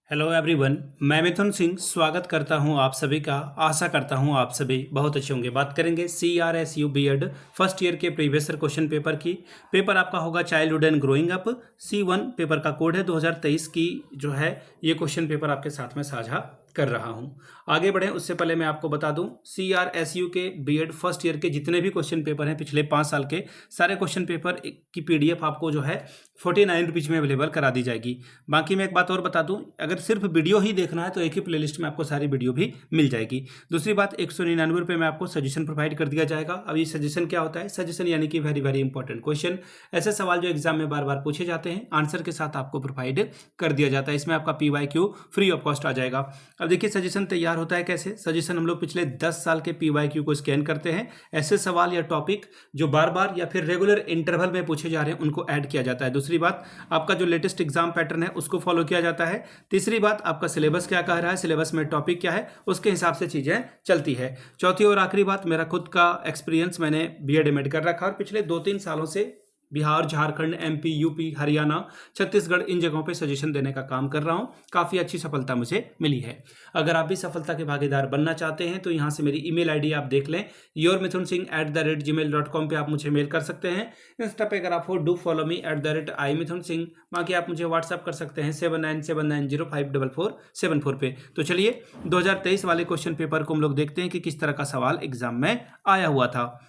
Hello everyone, मैं मिथुन सिंह स्वागत करता हूं आप सभी का। आशा करता हूं आप सभी बहुत अच्छे होंगे। बात करेंगे CRSU बीएड फर्स्ट ईयर के प्रीवियस ईयर क्वेश्चन पेपर की। पेपर आपका होगा childhood and growing up. C1 paper का कोड है 2023 की जो है ये क्वेश्चन पेपर आपके साथ में साझा कर रहा हूं। आगे बढ़ें उससे पहले मैं आपको बता दूं CRSU के बीएड फर्स्ट ईयर के जितने भी क्वेश्चन पेपर हैं पिछले 5 साल के सारे क्वेश्चन पेपर की PDF आपको जो है 49 रुपीज़ में अवेलेबल करा दी जाएगी। बाकी मैं एक बात और बता दूं, अगर सिर्फ वीडियो ही देखना है तो एक ही प्लेलिस्ट में आपको सारी वीडियो भी मिल जाएगी। दूसरी बात 199 रुपये में आपको सजेशन प्रोवाइड कर दिया जाएगा। अब ये सजेशन क्या होता है? सजेशन यानी कि वेरी वेरी इंपॉर्टेंट क्वेश्चन, ऐसे सवाल जो एग्जाम में बार बार पूछे जाते हैं, आंसर के साथ आपको प्रोवाइड कर दिया जाता है। इसमें आपका PYQ फ्री ऑफ कॉस्ट आ जाएगा। अब देखिए सजेशन तैयार होता है कैसे। सजेशन हम लोग पिछले 10 साल के PYQ को स्कैन करते हैं, ऐसे सवाल या टॉपिक जो बार बार या फिर रेगुलर इंटरवल में पूछे जा रहे हैं उनको ऐड किया जाता है। दूसरी बात, आपका जो लेटेस्ट एग्जाम पैटर्न है उसको फॉलो किया जाता है। तीसरी बात, आपका सिलेबस क्या कह रहा है, सिलेबस में टॉपिक क्या है, उसके हिसाब से चीजें चलती है। चौथी और आखिरी बात, मेरा खुद का एक्सपीरियंस, मैंने BEd MAd कर रखा है और पिछले 2-3 सालों से बिहार, झारखंड, MP, UP, हरियाणा, छत्तीसगढ़ इन जगहों पे सजेशन देने का काम कर रहा हूं। काफ़ी अच्छी सफलता मुझे मिली है। अगर आप भी सफलता के भागीदार बनना चाहते हैं तो यहाँ से मेरी ईमेल ID आप देख लें, yourmithunsingh@gmail.com पे आप मुझे मेल कर सकते हैं। इंस्टा पे अगर आप हो डू फॉलो मी @imithunsingh। बाकी आप मुझे व्हाट्सअप कर सकते हैं 7979054474 पे। तो चलिए 2023 वाले क्वेश्चन पेपर को हम लोग देखते हैं कि किस तरह का सवाल एग्जाम में आया हुआ था।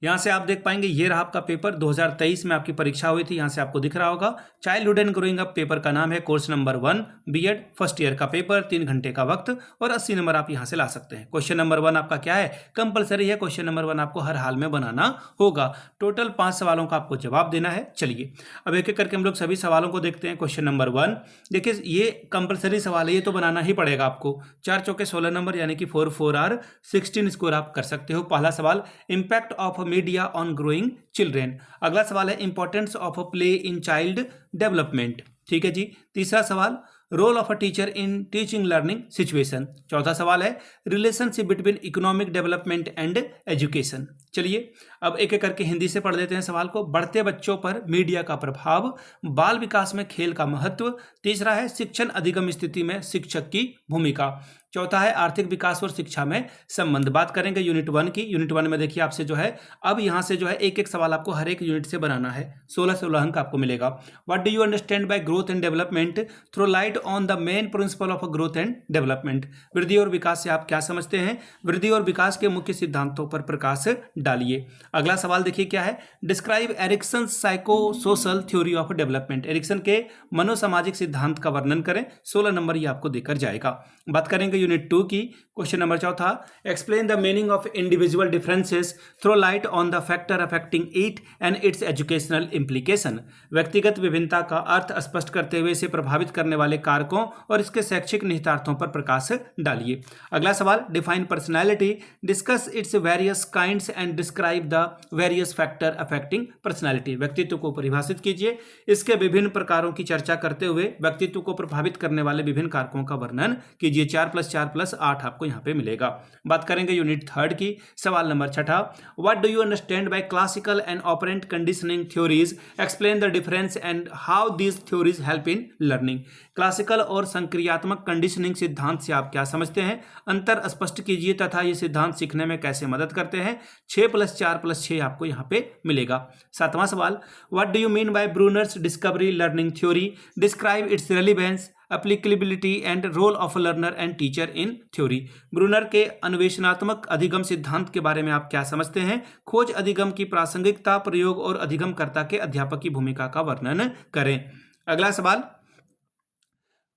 यहाँ से आप देख पाएंगे ये रहा आपका पेपर 2023 में आपकी परीक्षा हुई थी। यहाँ से आपको दिख रहा होगा childhood and growing up paper का नाम है, course number 1 BEd first year का पेपर, 3 घंटे का वक्त और 80 नंबर आप यहाँ से ला सकते हैं। क्वेश्चन नंबर 1 आपका क्या है, कंपलसरी है। क्वेश्चन नंबर 1 आपको हर हाल में बनाना होगा। टोटल 5 सवालों का आपको जवाब देना है। चलिए अब एक एक करके हम लोग सभी सवालों को देखते हैं। क्वेश्चन नंबर 1 देखिए, ये कंपलसरी सवाल है, ये तो बनाना ही पड़ेगा आपको। 4 चौके 16 नंबर यानी कि 4 4 आर 16 स्कोर आप कर सकते हो। पहला सवाल, impact of media on growing children. अगला सवाल है importance of play in child development. ठीक है जी। तीसरा सवाल, role of a teacher in teaching learning situation. चौथा सवाल है relationship between economic development and education. चलिए अब एक एक करके हिंदी से पढ़ लेते हैं सवाल को। बढ़ते बच्चों पर मीडिया का प्रभाव, बाल विकास में खेल का महत्व। तीसरा है शिक्षण अधिगम स्थिति में शिक्षक की भूमिका। चौथा है आर्थिक विकास और शिक्षा में संबंध। बात करेंगे यूनिट 1 की। यूनिट 1 में देखिए आपसे जो है अब यहाँ से जो है एक एक सवाल आपको हर एक यूनिट से बनाना है। 16 अंक आपको मिलेगा। What do you understand by growth and development, throw light on the main principle of growth and development. वृद्धि और विकास से आप क्या समझते हैं, वृद्धि और विकास के मुख्य सिद्धांतों पर प्रकाश डालिए। अगला सवाल देखिए क्या है, describe Erikson psycho social theory of development. Erikson के मनोसामाजिक सिद्धांत का वर्णन करें। 16 नंबर ये आपको देकर जाएगा। बात करेंगे यूनिट 2 की। Question number 4, explain the meaning of individual differences, throw light on the factor affecting it and its educational implication. व्यक्तिगत विभिन्नता का अर्थ स्पष्ट करते हुए इसे प्रभावित करने वाले कारकों और इसके शैक्षिक निहितार्थों पर प्रकाश डालिए। अगला सवाल, define personality, discuss its various kinds and describe the various factor affecting personality. व्यक्तित्व को परिभाषित कीजिए, इसके विभिन्न प्रकारों की चर्चा करते हुए व्यक्तित्व को प्रभावित करने वाले विभिन्न कारकों का वर्णन कीजिए। 4 + 4 + 8 आपको यहाँ पे मिलेगा। बात करेंगे यूनिट 3 की। सवाल number 6, what do you understand bye classical and operant conditioning theories, explain the difference and how these theories help in learning. Classical और संक्रियात्मक कंडीशनिंग सिद्धांत से आप क्या समझते हैं, अंतर स्पष्ट कीजिए तथा ये सिद्धांत सीखने में कैसे मदद करते हैं। 6 + 4 + 6 आपको यहाँ पे मिलेगा। 7वां सवाल, what do you mean by Bruner's discovery learning theory, describe its relevance, applicability and role of learner and teacher in theory. Bruner के अन्वेषणात्मक अधिगम सिद्धांत के बारे में आप क्या समझते हैं, खोज अधिगम की प्रासंगिकता, प्रयोग और अधिगमकर्ता के अध्यापक की भूमिका का वर्णन करें। अगला सवाल,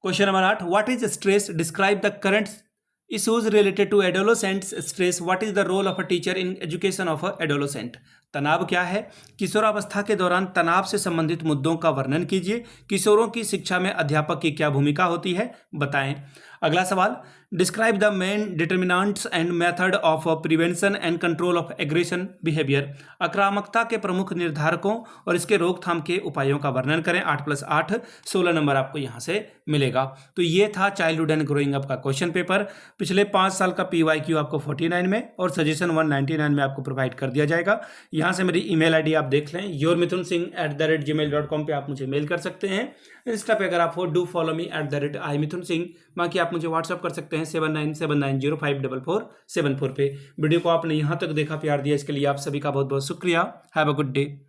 question number 8, what is stress, describe the current issues related to adolescents stress, what is the role of a teacher in education of a adolescent। तनाव क्या है, किशोरावस्था के दौरान तनाव से संबंधित मुद्दों का वर्णन कीजिए। किशोरों की शिक्षा में अध्यापक की क्या भूमिका होती है, बताएं। अगला सवाल, describe the main determinants and method of prevention and control of aggression behaviour. आक्रामकता के प्रमुख निर्धारकों और इसके रोकथाम के उपायों का वर्णन करें। 8 + 8 16 नंबर आपको यहाँ से मिलेगा। तो ये था चाइल्डहुड एंड ग्रोइंग अप का क्वेश्चन पेपर। पिछले 5 साल का PYQ आपको 49 में और सजेशन 199 में आपको प्रोवाइड कर दिया जाएगा। यहाँ से मेरी ईमेल आईडी आप देख लें, yourmithunsingh@gmail.com पे आप मुझे मेल कर सकते हैं। इंस्टा पे अगर आप हो डू फॉलो मी @iMithunSingh। बाकी आप मुझे व्हाट्सअप कर सकते हैं 7979054474 पे। वीडियो को आपने यहाँ तक देखा, प्यार दिया, इसके लिए आप सभी का बहुत बहुत शुक्रिया। Have a good day.